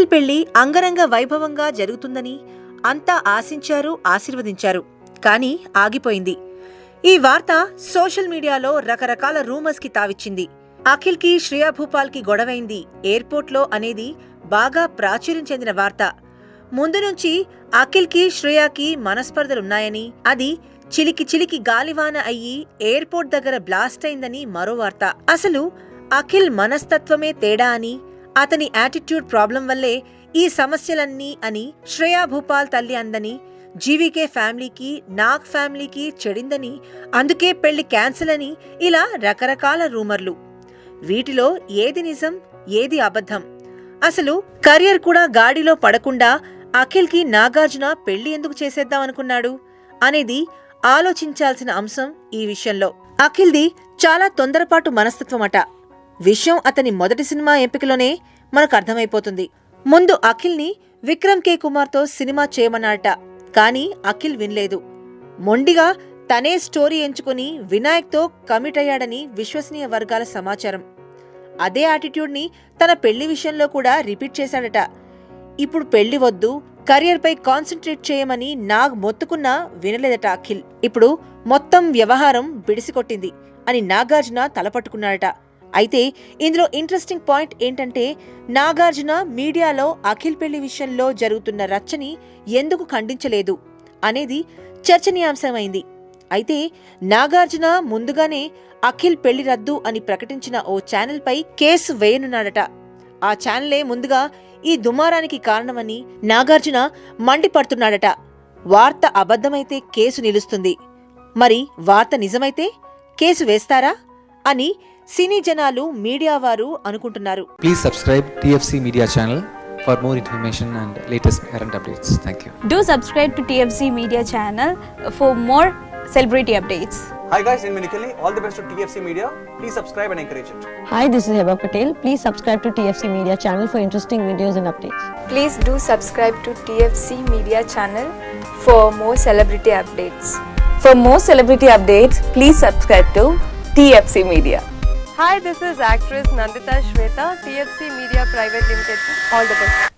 అఖిల్ పెళ్లి అంగరంగ వైభవంగా జరుగుతుందని అంతా ఆశించారు, ఆశీర్వదించారు. కానీ ఆగిపోయింది. ఈ వార్త సోషల్ మీడియాలో రకరకాల రూమర్స్ కి తావిచ్చింది. అఖిల్ కి శ్రేయా భూపాల్ కి గొడవైంది ఎయిర్పోర్ట్లో అనేది బాగా ప్రాచుర్యం చెందిన వార్త. ముందు నుంచి అఖిల్ కి శ్రేయాకి మనస్పర్ధలున్నాయని, అది చిలికి చిలికి గాలివాన అయ్యి ఎయిర్పోర్ట్ దగ్గర బ్లాస్ట్ అయిందని మరో వార్త. అసలు అఖిల్ మనస్తత్వమే తేడా అని, అతని యాటిట్యూడ్ ప్రాబ్లం వల్లే ఈ సమస్యలన్నీ అని శ్రేయా భూపాల్ తల్లి అందని, జీవీకే ఫ్యామిలీకి, నాగ్ ఫ్యామిలీకి చెడిందని, అందుకే పెళ్లి క్యాన్సిల్ అని, ఇలా రకరకాల రూమర్లు. వీటిలో ఏది నిజం, ఏది అబద్ధం? అసలు కెరియర్ కూడా గాడిలో పడకుండా అఖిల్ కి నాగార్జున పెళ్లి ఎందుకు చేసేద్దామనుకున్నాడు అనేది ఆలోచించాల్సిన అంశం ఈ విషయంలో. అఖిల్ది చాలా తొందరపాటు మనస్తత్వమట. విషయం అతని మొదటి సినిమా ఎంపికలోనే మనకు అర్థమైపోతుంది. ముందు అఖిల్ ని విక్రమ్ కే కుమార్తో సినిమా చేయమన్నాడట. కానీ అఖిల్ వినలేదు. మొండిగా తనే స్టోరీ ఎంచుకుని వినాయక్తో కమిట్ అయ్యాడని విశ్వసనీయ వర్గాల సమాచారం. అదే యాటిట్యూడ్ ని తన పెళ్లి విషయంలో కూడా రిపీట్ చేశాడట. ఇప్పుడు పెళ్లి వద్దు, కెరియర్ పై కాన్సన్ట్రేట్ చేయమని నాగ్ మొత్తుకున్నా వినలేదట అఖిల్. ఇప్పుడు మొత్తం వ్యవహారం బిడిసికొట్టింది అని నాగార్జున తలపట్టుకున్నాడట. అయితే ఇందులో ఇంట్రెస్టింగ్ పాయింట్ ఏంటంటే, నాగార్జున మీడియాలో అఖిల్ పెళ్లి విషయంలో జరుగుతున్న రచ్చని ఎందుకు ఖండించలేదు అనేది చర్చనీయాంశమైంది. అయితే నాగార్జున ముందుగానే అఖిల్ పెళ్లి రద్దు అని ప్రకటించిన ఓ ఛానల్ పై కేసు వేయనున్నాడట. ఆ ఛానలే ముందుగా ఈ దుమారానికి కారణమని నాగార్జున మండిపడుతున్నాడట. వార్త అబద్ధమైతే కేసు నిలుస్తుంది, మరి వార్త నిజమైతే కేసు వేస్తారా అని సినీ జనాలు, మీడియా వారు అనుకుంటున్నారు. Please subscribe TFC Media channel for more information and latest current updates. Thank you. Do subscribe to TFC Media channel for more celebrity updates. Hi guys, I'm Minikali. All the best to TFC Media. Please subscribe and encourage it. Hi, this is Heba Patel. Please subscribe to TFC Media channel for interesting videos and updates. Please do subscribe to TFC Media channel for more celebrity updates. For more celebrity updates, please subscribe to TFC Media. Hi, this is actress Nandita Shweta, TFC Media Private Limited. All the best.